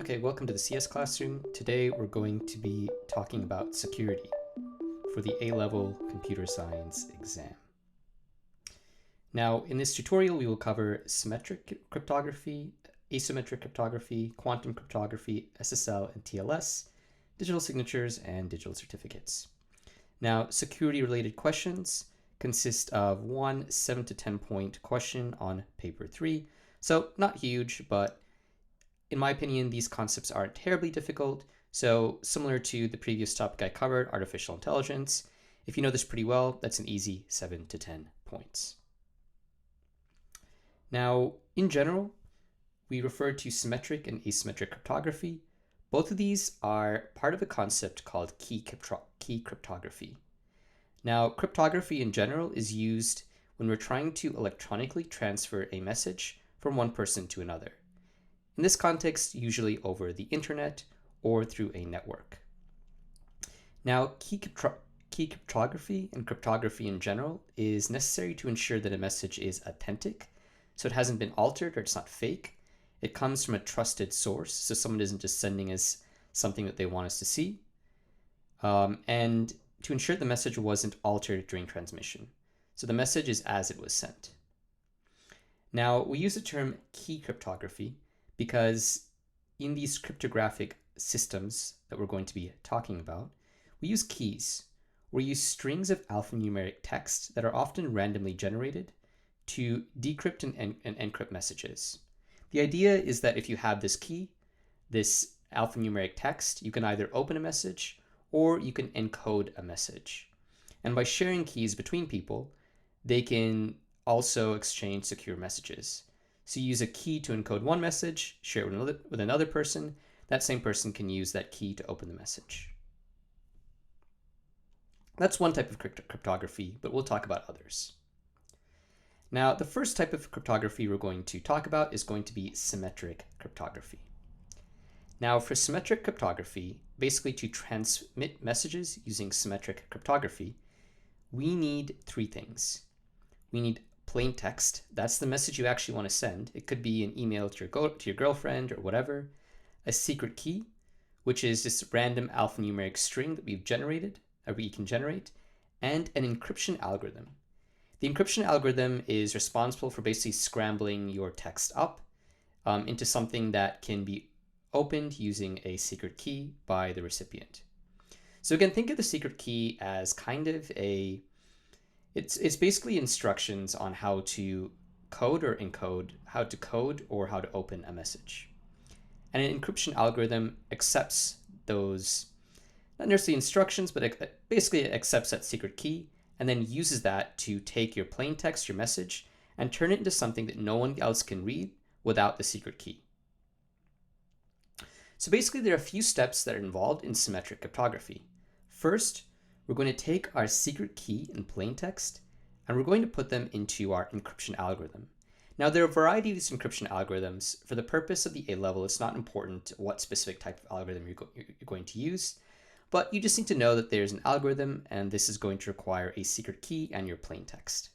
Okay, welcome to the CS Classroom. Today we're going to be talking about security for the A-level computer science exam. Now, in this tutorial, we will cover symmetric cryptography, asymmetric cryptography, quantum cryptography, SSL and TLS, digital signatures, and digital certificates. Now, security-related questions consist of one 7 to 10 point question on paper 3. So not huge, but in my opinion, these concepts aren't terribly difficult. So similar to the previous topic I covered, artificial intelligence, if you know this pretty well, that's an easy 7 to 10 points. Now, in general, we refer to symmetric and asymmetric cryptography. Both of these are part of a concept called key cryptography. Now, cryptography in general is used when we're trying to electronically transfer a message from one person to another. In this context, usually over the internet or through a network. Now, key cryptography and cryptography in general is necessary to ensure that a message is authentic, so it hasn't been altered or it's not fake. It comes from a trusted source, so someone isn't just sending us something that they want us to see. And to ensure the message wasn't altered during transmission. So the message is as it was sent. Now, we use the term key cryptography because in these cryptographic systems that we're going to be talking about, we use keys. We use strings of alphanumeric text that are often randomly generated to decrypt and encrypt messages. The idea is that if you have this key, this alphanumeric text, you can either open a message or you can encode a message. And by sharing keys between people, they can also exchange secure messages. So you use a key to encode one message, share it with another person. That same person can use that key to open the message. That's one type of cryptography, but we'll talk about others. Now, the first type of cryptography we're going to talk about is going to be symmetric cryptography. Now, for symmetric cryptography, basically to transmit messages using symmetric cryptography, we need three things. We need plain text. That's the message you actually want to send. It could be an email to your girlfriend or whatever. A secret key, which is this random alphanumeric string that we've generated, or we can generate, and an encryption algorithm. The encryption algorithm is responsible for basically scrambling your text up into something that can be opened using a secret key by the recipient. So again, think of the secret key as kind of it's basically instructions on how to code or encode, how to code or how to open a message. And an encryption algorithm accepts those, not necessarily instructions, but it basically accepts that secret key and then uses that to take your plain text, your message, and turn it into something that no one else can read without the secret key. So basically, there are a few steps that are involved in symmetric cryptography. First, we're going to take our secret key in plain text, and we're going to put them into our encryption algorithm. Now, there are a variety of these encryption algorithms. For the purpose of the A-level, it's not important what specific type of algorithm you're going to use, but you just need to know that there's an algorithm, and this is going to require a secret key and your plain text.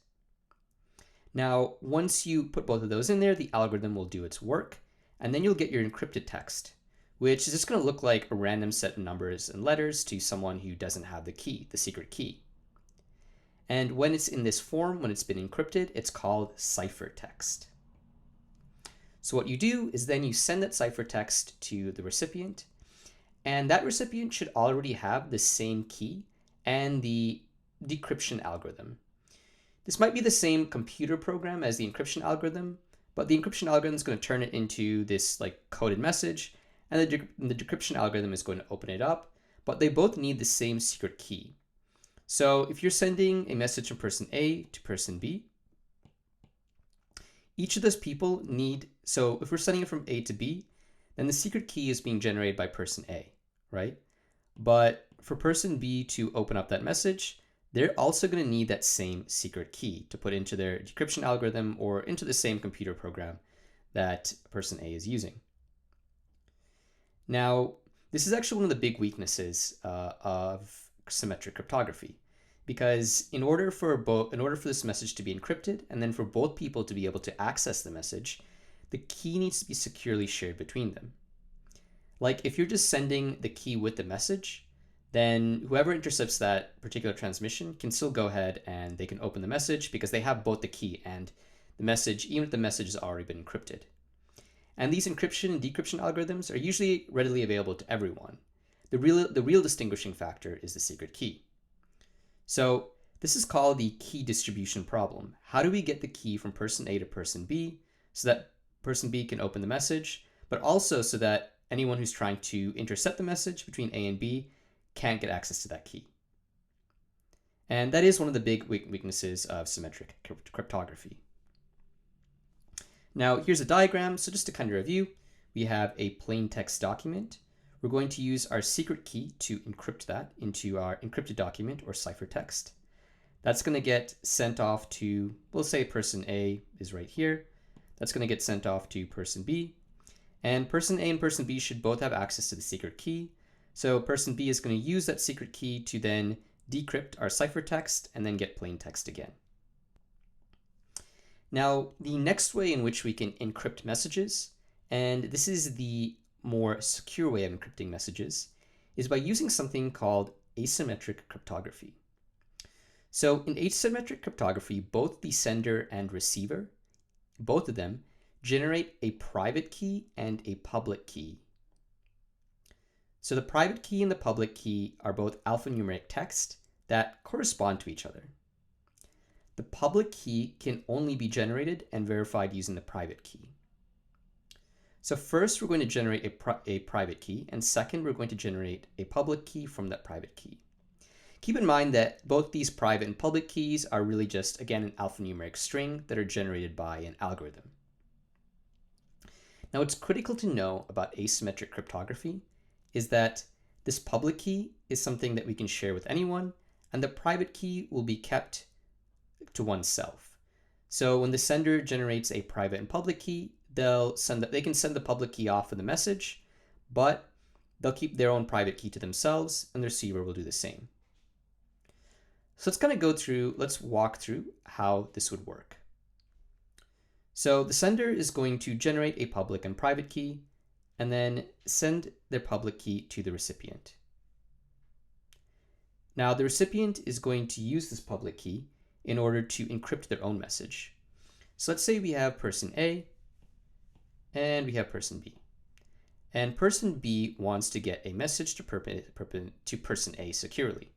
Now, once you put both of those in there, the algorithm will do its work, and then you'll get your encrypted text, which is just going to look like a random set of numbers and letters to someone who doesn't have the key, the secret key. And when it's in this form, when it's been encrypted, it's called ciphertext. So what you do is then you send that ciphertext to the recipient, and that recipient should already have the same key and the decryption algorithm. This might be the same computer program as the encryption algorithm, but the encryption algorithm is going to turn it into this like coded message, and the decryption algorithm is going to open it up, but they both need the same secret key. So if you're sending a message from person A to person B, each of those people so if we're sending it from A to B, then the secret key is being generated by person A, right? But for person B to open up that message, they're also going to need that same secret key to put into their decryption algorithm or into the same computer program that person A is using. Now, this is actually one of the big weaknesses of symmetric cryptography, because in order for this message to be encrypted and then for both people to be able to access the message, the key needs to be securely shared between them. Like if you're just sending the key with the message, then whoever intercepts that particular transmission can still go ahead and they can open the message because they have both the key and the message, even if the message has already been encrypted. And these encryption and decryption algorithms are usually readily available to everyone. The real distinguishing factor is the secret key. So this is called the key distribution problem. How do we get the key from person A to person B so that person B can open the message, but also so that anyone who's trying to intercept the message between A and B can't get access to that key? And that is one of the big weaknesses of symmetric cryptography. Now here's a diagram. So just to kind of review, we have a plain text document. We're going to use our secret key to encrypt that into our encrypted document or ciphertext. That's going to get sent off to, we'll say person A is right here. That's going to get sent off to person B. And person A and person B should both have access to the secret key. So person B is going to use that secret key to then decrypt our ciphertext and then get plain text again. Now, the next way in which we can encrypt messages, and this is the more secure way of encrypting messages, is by using something called asymmetric cryptography. So in asymmetric cryptography, both the sender and receiver, both of them, generate a private key and a public key. So the private key and the public key are both alphanumeric text that correspond to each other. The public key can only be generated and verified using the private key. So first, we're going to generate a private key, and second, we're going to generate a public key from that private key. Keep in mind that both these private and public keys are really just, again, an alphanumeric string that are generated by an algorithm. Now, what's critical to know about asymmetric cryptography is that this public key is something that we can share with anyone, and the private key will be kept to oneself. So when the sender generates a private and public key, they can send the public key off with a message, but they'll keep their own private key to themselves, and the receiver will do the same. So let's walk through how this would work. So the sender is going to generate a public and private key, and then send their public key to the recipient. Now the recipient is going to use this public key in order to encrypt their own message. So let's say we have person A and we have person B. And person B wants to get a message to person A securely.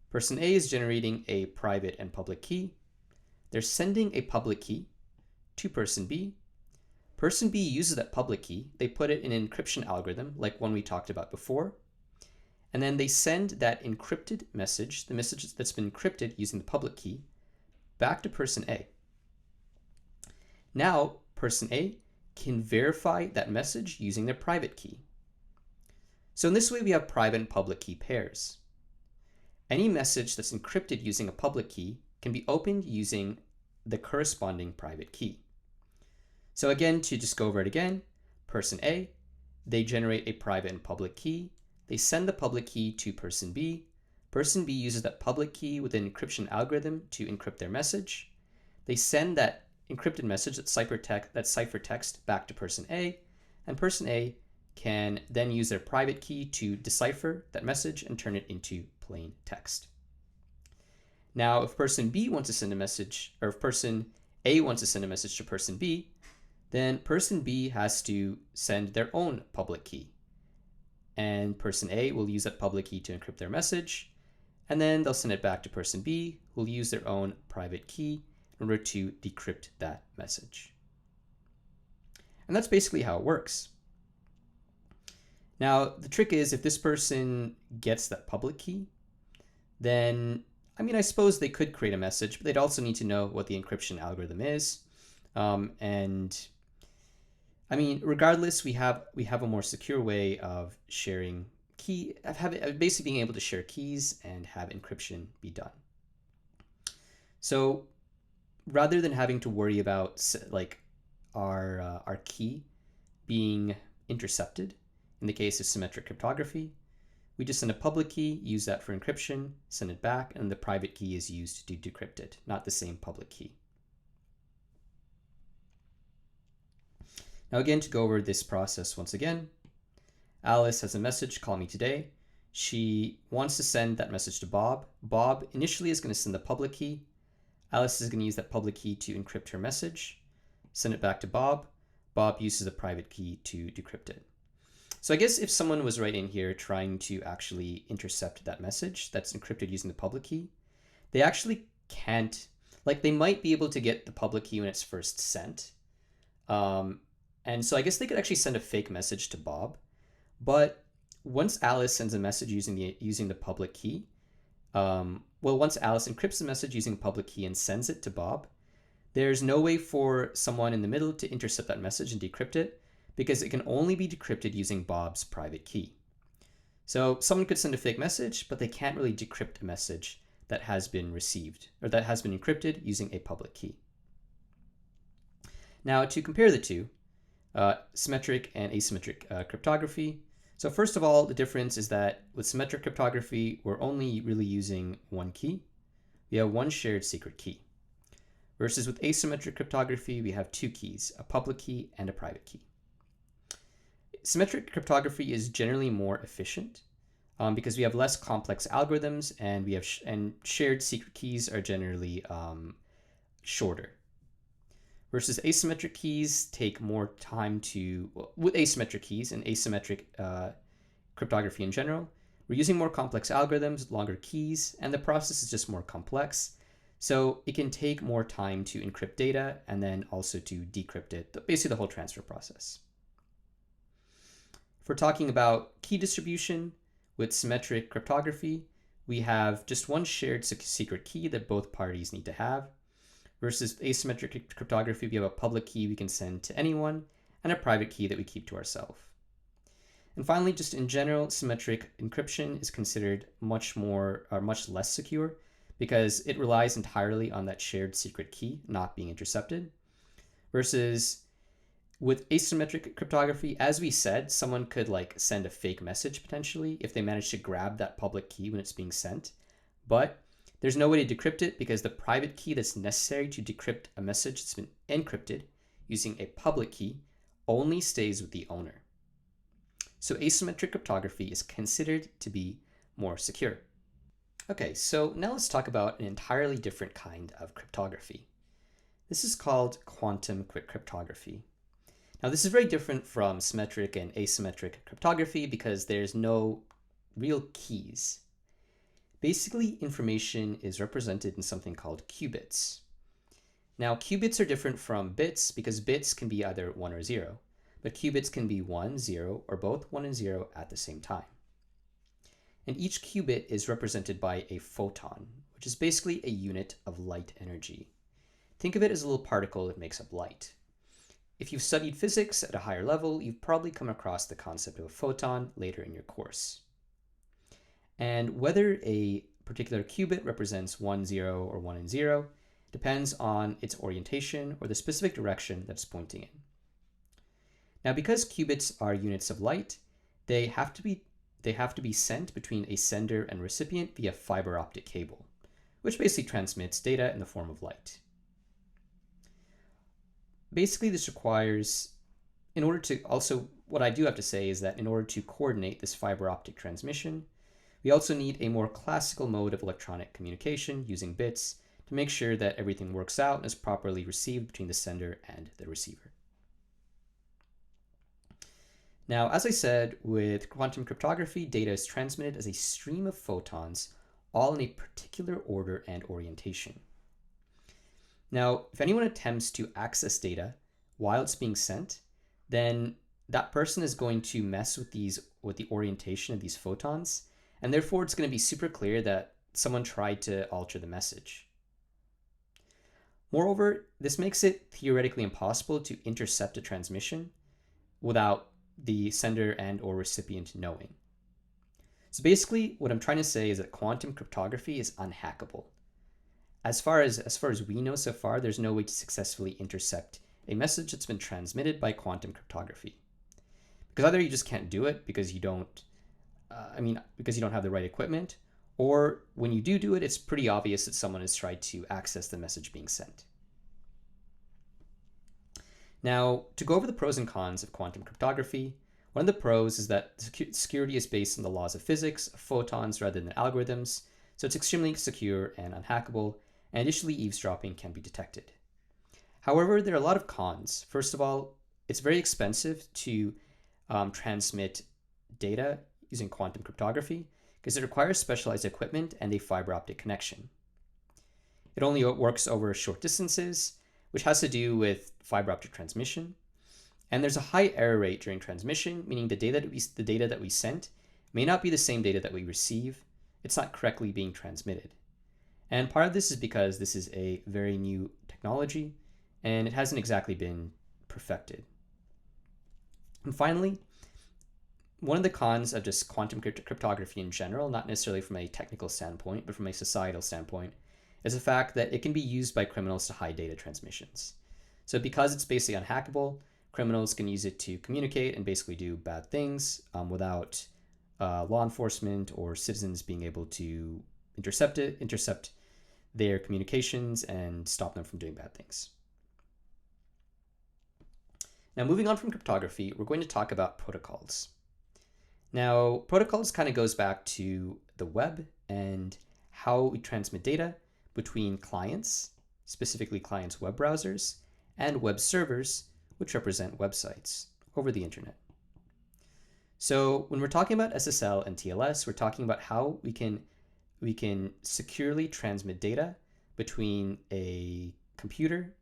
Person A is generating a private and public key. They're sending a public key to person B. Person B uses that public key. They put it in an encryption algorithm like one we talked about before. And then they send that encrypted message, the message that's been encrypted using the public key, back to person A. Now, person A can verify that message using their private key. So in this way, we have private and public key pairs. Any message that's encrypted using a public key can be opened using the corresponding private key. So again, to just go over it again, person A, they generate a private and public key. They send the public key to person B. Person B uses that public key with an encryption algorithm to encrypt their message. They send that encrypted message, that ciphertext, back to person A, and person A can then use their private key to decipher that message and turn it into plain text. Now, if person B wants to send a message, or if person A wants to send a message to person B, then person B has to send their own public key. And person A will use that public key to encrypt their message, and then they'll send it back to person B, who will use their own private key in order to decrypt that message. And that's basically how it works. Now, the trick is if this person gets that public key, then, I suppose they could create a message, but they'd also need to know what the encryption algorithm is. Regardless, we have a more secure way of sharing basically being able to share keys and have encryption be done. So rather than having to worry about our key being intercepted in the case of symmetric cryptography, we just send a public key, use that for encryption, send it back, and the private key is used to decrypt it, not the same public key. Now again, to go over this process once again, Alice has a message, call me today. She wants to send that message to Bob. Bob initially is going to send the public key. Alice is going to use that public key to encrypt her message, send it back to Bob. Bob uses a private key to decrypt it. So I guess if someone was right in here trying to actually intercept that message that's encrypted using the public key, they actually can't, like they might be able to get the public key when it's first sent. And so I guess they could actually send a fake message to Bob. But once Alice sends a message using the public key, once Alice encrypts the message using the public key and sends it to Bob, there's no way for someone in the middle to intercept that message and decrypt it, because it can only be decrypted using Bob's private key. So someone could send a fake message, but they can't really decrypt a message that has been received or that has been encrypted using a public key. Now, to compare the two, symmetric and asymmetric cryptography. So first of all, the difference is that with symmetric cryptography, we're only really using one key. We have one shared secret key. Versus with asymmetric cryptography, we have two keys, a public key and a private key. Symmetric cryptography is generally more efficient because we have less complex algorithms, and we have shared secret keys are generally shorter. Versus asymmetric keys take more time to, with asymmetric keys and asymmetric cryptography in general, we're using more complex algorithms, longer keys, and the process is just more complex. So it can take more time to encrypt data and then also to decrypt it, basically the whole transfer process. If we're talking about key distribution, with symmetric cryptography, we have just one shared secret key that both parties need to have. Versus asymmetric cryptography, we have a public key we can send to anyone and a private key that we keep to ourselves. And finally, just in general, symmetric encryption is considered much less secure because it relies entirely on that shared secret key not being intercepted. Versus with asymmetric cryptography, as we said, someone could send a fake message potentially if they manage to grab that public key when it's being sent. But there's no way to decrypt it because the private key that's necessary to decrypt a message that's been encrypted using a public key only stays with the owner. So asymmetric cryptography is considered to be more secure. Okay, so now let's talk about an entirely different kind of cryptography. This is called quantum cryptography. Now this is very different from symmetric and asymmetric cryptography because there's no real keys. Basically, information is represented in something called qubits. Now, qubits are different from bits because bits can be either 1 or 0, but qubits can be 1, 0, or both 1 and 0 at the same time. And each qubit is represented by a photon, which is basically a unit of light energy. Think of it as a little particle that makes up light. If you've studied physics at a higher level, you've probably come across the concept of a photon later in your course. And whether a particular qubit represents 1, 0, or 1 and 0 depends on its orientation or the specific direction that it's pointing in. Now, because qubits are units of light, they have to be sent between a sender and recipient via fiber optic cable, which basically transmits data in the form of light. Basically, this requires, what I do have to say is that in order to coordinate this fiber optic transmission, we also need a more classical mode of electronic communication using bits to make sure that everything works out and is properly received between the sender and the receiver. Now, as I said, with quantum cryptography, data is transmitted as a stream of photons, all in a particular order and orientation. Now, if anyone attempts to access data while it's being sent, then that person is going to mess with the orientation of these photons, and therefore it's going to be super clear that someone tried to alter the message. Moreover, this makes it theoretically impossible to intercept a transmission without the sender and or recipient knowing. So basically, what I'm trying to say is that quantum cryptography is unhackable. As far as we know so far, there's no way to successfully intercept a message that's been transmitted by quantum cryptography. Because either you just can't do it because you don't have the right equipment, or when you do it, it's pretty obvious that someone has tried to access the message being sent. Now, to go over the pros and cons of quantum cryptography, One of the pros is that security is based on the laws of physics, photons rather than algorithms, so it's extremely secure and unhackable, and additionally eavesdropping can be detected. However, there are a lot of cons. First of all, it's very expensive to transmit data using quantum cryptography because it requires specialized equipment and a fiber optic connection. It only works over short distances, which has to do with fiber optic transmission. And there's a high error rate during transmission, meaning the data that we sent may not be the same data that we receive. It's not correctly being transmitted. And part of this is because this is a very new technology and it hasn't exactly been perfected. And finally, one of the cons of just quantum cryptography in general, not necessarily from a technical standpoint, but from a societal standpoint, is the fact that it can be used by criminals to hide data transmissions. So because it's basically unhackable, criminals can use it to communicate and basically do bad things without law enforcement or citizens being able to intercept their communications and stop them from doing bad things. Now, moving on from cryptography, we're going to talk about protocols. Now, protocols kind of goes back to the web and how we transmit data between clients, specifically clients' web browsers, and web servers, which represent websites over the internet. So when we're talking about SSL and TLS, we're talking about how we can securely transmit data between a computer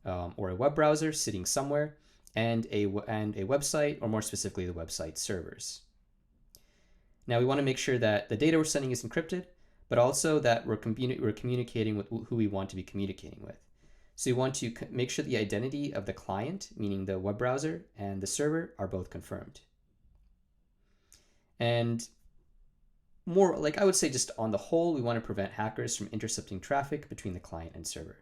or a web browser sitting somewhere and a website, or more specifically, the website servers. Now we want to make sure that the data we're sending is encrypted, but also that we're communicating with who we want to be communicating with. So you want to make sure the identity of the client, meaning the web browser, and the server are both confirmed. And more like I would say just on the whole, we want to prevent hackers from intercepting traffic between the client and server.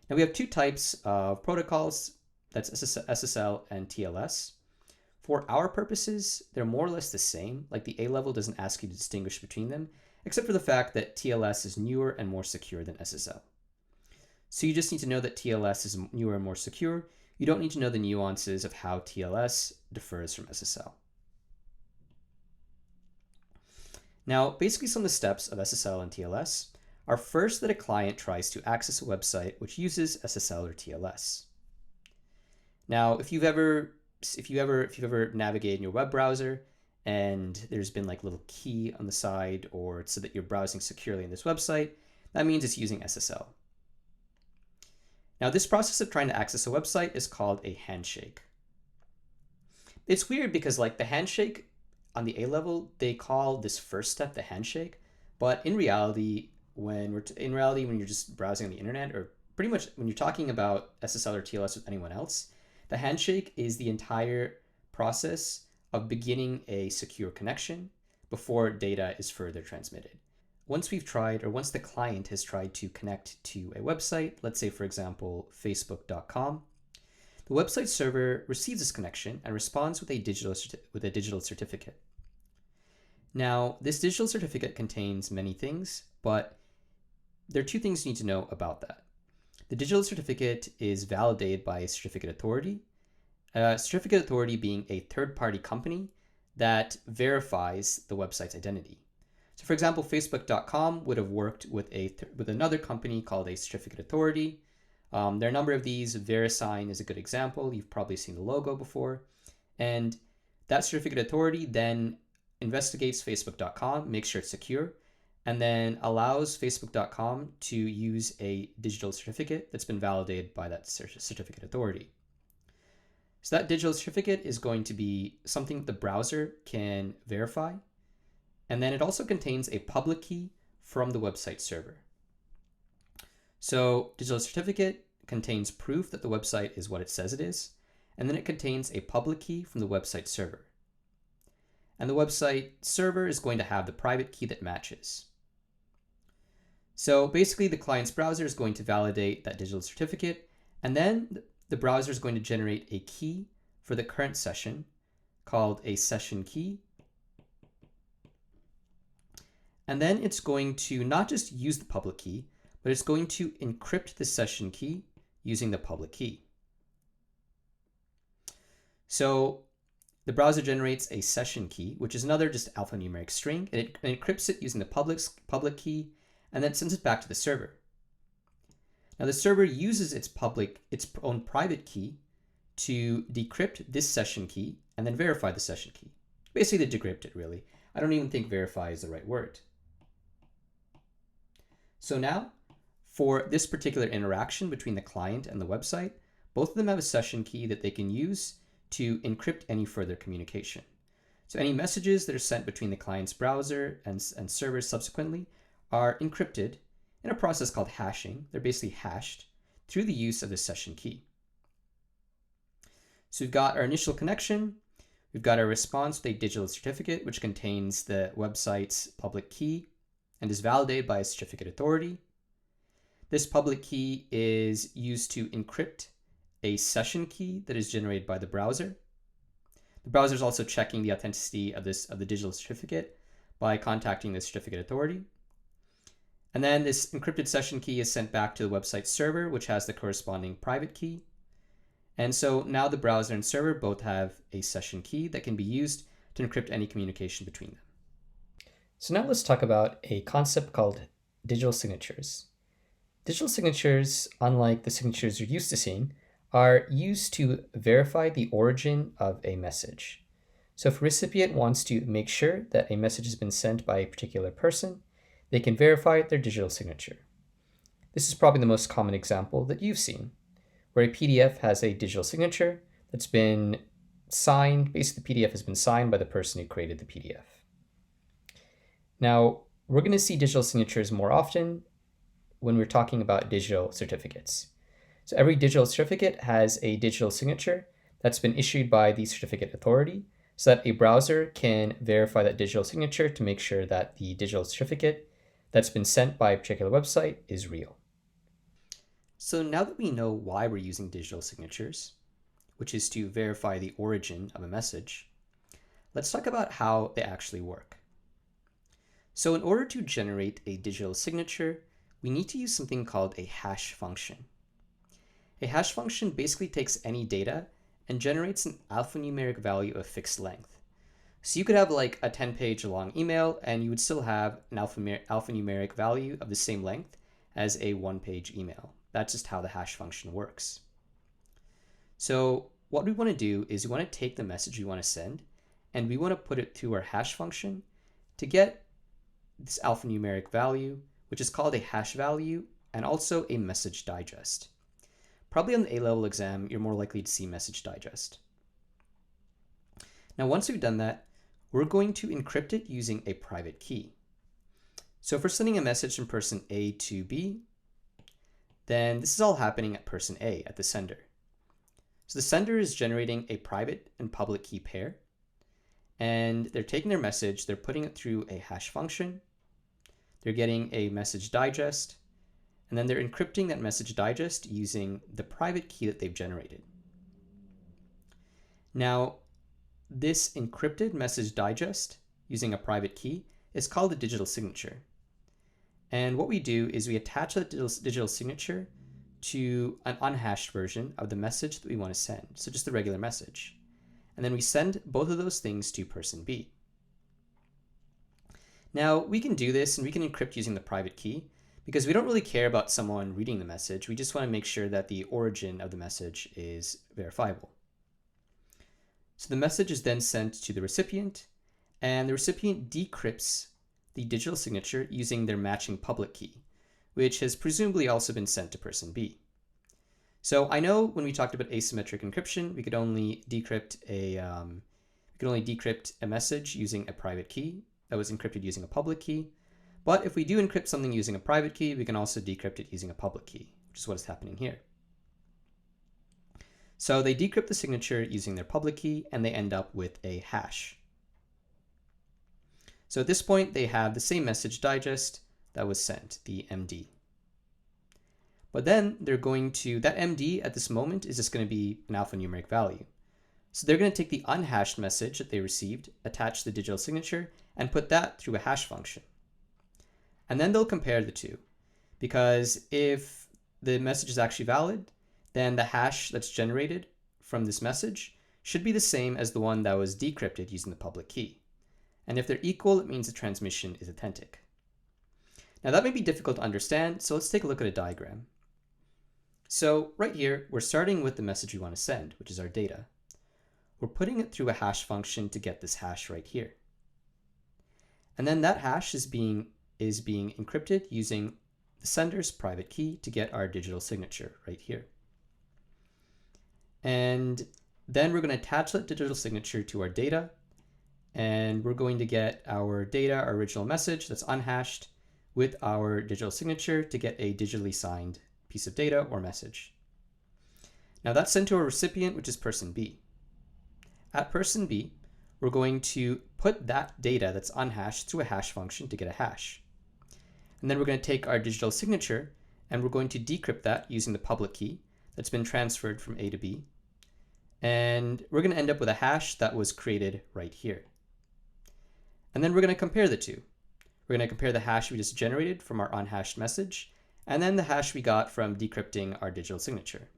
Now we have two types of protocols, that's SSL and TLS. For our purposes, they're more or less the same. Like the A-level doesn't ask you to distinguish between them, except for the fact that TLS is newer and more secure than SSL. So you just need to know that TLS is newer and more secure. You don't need to know the nuances of how TLS differs from SSL. Now, basically some of the steps of SSL and TLS are first that a client tries to access a website which uses SSL or TLS. Now, if you've ever navigated in your web browser and there's been like a little key on the side or so that you're browsing securely in this website, that means it's using SSL. Now, this process of trying to access a website is called a handshake. It's weird because like the handshake on the A-level, they call this first step the handshake, but in reality, when you're just browsing on the internet, or pretty much when you're talking about SSL or TLS with anyone else, the handshake is the entire process of beginning a secure connection before data is further transmitted. Once the client has tried to connect to a website, let's say for example, facebook.com, the website server receives this connection and responds with a digital certificate. Now, this digital certificate contains many things, but there are two things you need to know about that. The digital certificate is validated by a certificate authority. A certificate authority being a third-party company that verifies the website's identity. So for example, facebook.com would have worked with another company called a certificate authority. There are a number of these. VeriSign is a good example. You've probably seen the logo before. And that certificate authority then investigates facebook.com, makes sure it's secure, and then allows facebook.com to use a digital certificate that's been validated by that certificate authority. So that digital certificate is going to be something the browser can verify. And then it also contains a public key from the website server. So digital certificate contains proof that the website is what it says it is. And then it contains a public key from the website server. And the website server is going to have the private key that matches. So basically the client's browser is going to validate that digital certificate, and then the browser is going to generate a key for the current session called a session key. And then it's going to not just use the public key, but it's going to encrypt the session key using the public key. So the browser generates a session key, which is another just alphanumeric string, and it encrypts it using the public key, and then sends it back to the server. Now the server uses its own private key to decrypt this session key and then verify the session key. Basically to decrypt it, really. I don't even think verify is the right word. So now, for this particular interaction between the client and the website, both of them have a session key that they can use to encrypt any further communication. So any messages that are sent between the client's browser and server subsequently are encrypted in a process called hashing. They're basically hashed through the use of the session key. So we've got our initial connection, we've got our response with a digital certificate, which contains the website's public key and is validated by a certificate authority. This public key is used to encrypt a session key that is generated by the browser. The browser is also checking the authenticity of the digital certificate by contacting the certificate authority. And then this encrypted session key is sent back to the website server, which has the corresponding private key. And so now the browser and server both have a session key that can be used to encrypt any communication between them. So now let's talk about a concept called digital signatures. Digital signatures, unlike the signatures you're used to seeing, are used to verify the origin of a message. So if a recipient wants to make sure that a message has been sent by a particular person, they can verify their digital signature. This is probably the most common example that you've seen, where a PDF has a digital signature that's been signed. Basically, the PDF has been signed by the person who created the PDF. Now, we're going to see digital signatures more often when we're talking about digital certificates. So every digital certificate has a digital signature that's been issued by the certificate authority so that a browser can verify that digital signature to make sure that the digital certificate that's been sent by a particular website is real. So now that we know why we're using digital signatures, which is to verify the origin of a message, let's talk about how they actually work. So in order to generate a digital signature, we need to use something called a hash function. A hash function basically takes any data and generates an alphanumeric value of fixed length. So you could have like a 10-page long email and you would still have an alphanumeric value of the same length as a 1-page email. That's just how the hash function works. So what we want to do is we want to take the message we want to send and we want to put it through our hash function to get this alphanumeric value, which is called a hash value and also a message digest. Probably on the A-level exam, you're more likely to see message digest. Now, once we've done that, we're going to encrypt it using a private key. So if we're sending a message from person A to B, then this is all happening at person A, at the sender. So the sender is generating a private and public key pair, and they're taking their message, they're putting it through a hash function, they're getting a message digest, and then they're encrypting that message digest using the private key that they've generated. Now, this encrypted message digest using a private key is called a digital signature. And what we do is we attach that digital signature to an unhashed version of the message that we want to send. So just the regular message. And then we send both of those things to person B. Now, we can do this and we can encrypt using the private key because we don't really care about someone reading the message. We just want to make sure that the origin of the message is verifiable. So the message is then sent to the recipient, and the recipient decrypts the digital signature using their matching public key, which has presumably also been sent to person B. So I know when we talked about asymmetric encryption, we could only decrypt a message using a private key that was encrypted using a public key. But if we do encrypt something using a private key, we can also decrypt it using a public key, which is what is happening here. So they decrypt the signature using their public key, and they end up with a hash. So at this point, they have the same message digest that was sent, the MD. But then they're going to, that MD at this moment is just going to be an alphanumeric value. So they're going to take the unhashed message that they received, attach the digital signature, and put that through a hash function. And then they'll compare the two, because if the message is actually valid, then the hash that's generated from this message should be the same as the one that was decrypted using the public key. And if they're equal, it means the transmission is authentic. Now that may be difficult to understand, so let's take a look at a diagram. So right here, we're starting with the message we want to send, which is our data. We're putting it through a hash function to get this hash right here. And then that hash is being encrypted using the sender's private key to get our digital signature right here. And then we're going to attach that digital signature to our data, and we're going to get our data, our original message that's unhashed, with our digital signature to get a digitally signed piece of data or message. Now that's sent to a recipient, which is person B. At person B, we're going to put that data that's unhashed through a hash function to get a hash. And then we're going to take our digital signature and we're going to decrypt that using the public key that's been transferred from A to B. And we're going to end up with a hash that was created right here. And then we're going to compare the two. We're going to compare the hash we just generated from our unhashed message and then the hash we got from decrypting our digital signature.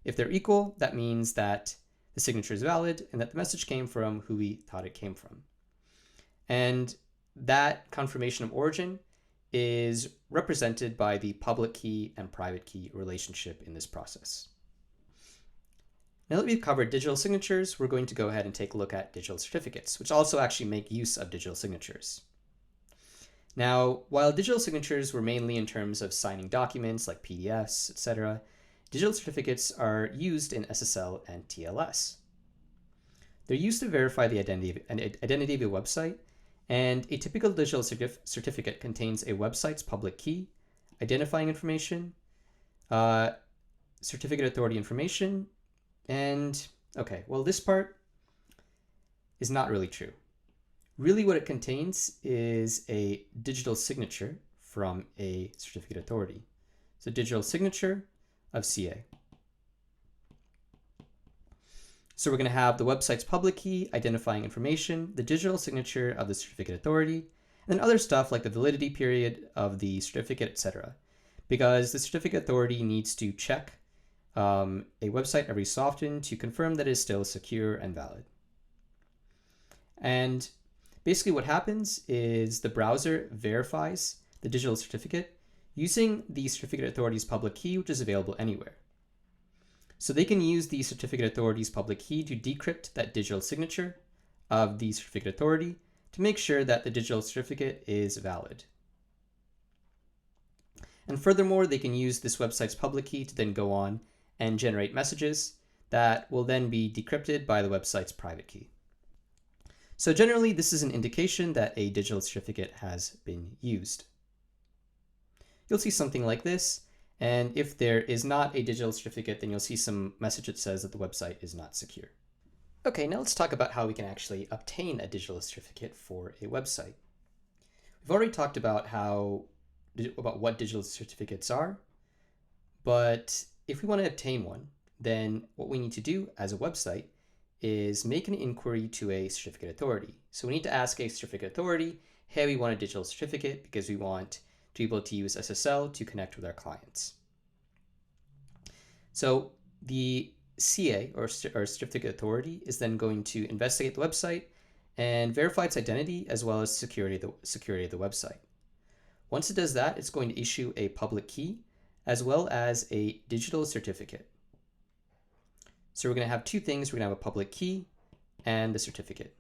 If they're equal, that means that the signature is valid and that the message came from who we thought it came from. And that confirmation of origin is represented by the public key and private key relationship in this process. Now that we've covered digital signatures, we're going to go ahead and take a look at digital certificates, which also actually make use of digital signatures. Now, while digital signatures were mainly in terms of signing documents like PDFs, etc., digital certificates are used in SSL and TLS. They're used to verify the identity of a website, and a typical digital certificate contains a website's public key, identifying information, certificate authority information, and okay, well, this part is not really true. Really what it contains is a digital signature from a certificate authority. So digital signature of CA. So we're going to have the website's public key, identifying information, the digital signature of the certificate authority, and then other stuff like the validity period of the certificate, etc. Because the certificate authority needs to check a website every so often to confirm that it is still secure and valid. And basically what happens is the browser verifies the digital certificate using the certificate authority's public key, which is available anywhere. So they can use the certificate authority's public key to decrypt that digital signature of the certificate authority to make sure that the digital certificate is valid. And furthermore, they can use this website's public key to then go on and generate messages that will then be decrypted by the website's private key. So generally, this is an indication that a digital certificate has been used. You'll see something like this, and if there is not a digital certificate, then you'll see some message that says that the website is not secure. Okay, now let's talk about how we can actually obtain a digital certificate for a website. We've already talked about what digital certificates are, but if we want to obtain one, then what we need to do as a website is make an inquiry to a certificate authority. So we need to ask a certificate authority, hey, we want a digital certificate because we want to be able to use SSL to connect with our clients. So the CA, or certificate authority, is then going to investigate the website and verify its identity as well as security of the website. Once it does that, it's going to issue a public key as well as a digital certificate. So we're going to have two things. We're going to have a public key and the certificate.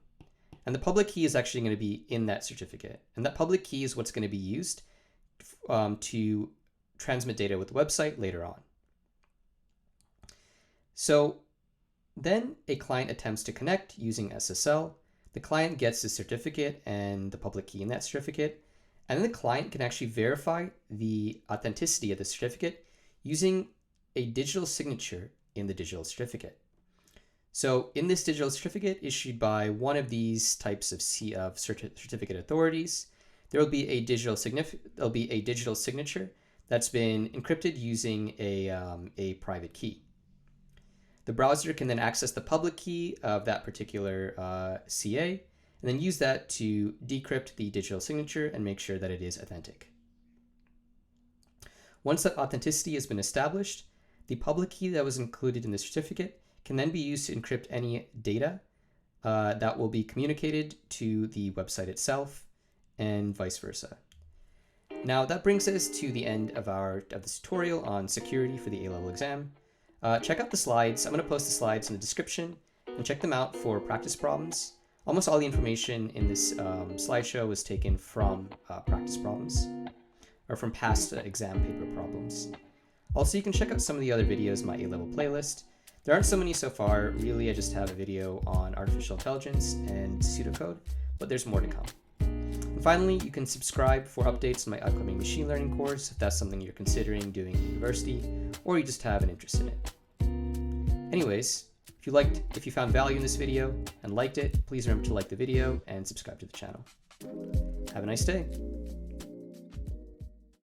And the public key is actually going to be in that certificate. And that public key is what's going to be used to transmit data with the website later on. So then a client attempts to connect using SSL. The client gets the certificate and the public key in that certificate. And then the client can actually verify the authenticity of the certificate using a digital signature in the digital certificate. So in this digital certificate issued by one of these types of certificate authorities, there will be a digital signature that's been encrypted using a private key. The browser can then access the public key of that particular CA and then use that to decrypt the digital signature and make sure that it is authentic. Once that authenticity has been established, the public key that was included in the certificate can then be used to encrypt any data that will be communicated to the website itself, and vice versa. Now that brings us to the end of this tutorial on security for the A-level exam. Check out the slides. I'm going to post the slides in the description, and check them out for practice problems. Almost all the information in this slideshow was taken from practice problems, or from past exam paper problems. Also, you can check out some of the other videos in my A-level playlist. There aren't so many so far. Really, I just have a video on artificial intelligence and pseudocode, but there's more to come. And finally, you can subscribe for updates on my upcoming machine learning course if that's something you're considering doing in university, or you just have an interest in it. Anyways, if you found value in this video and liked it, please remember to like the video and subscribe to the channel. Have a nice day.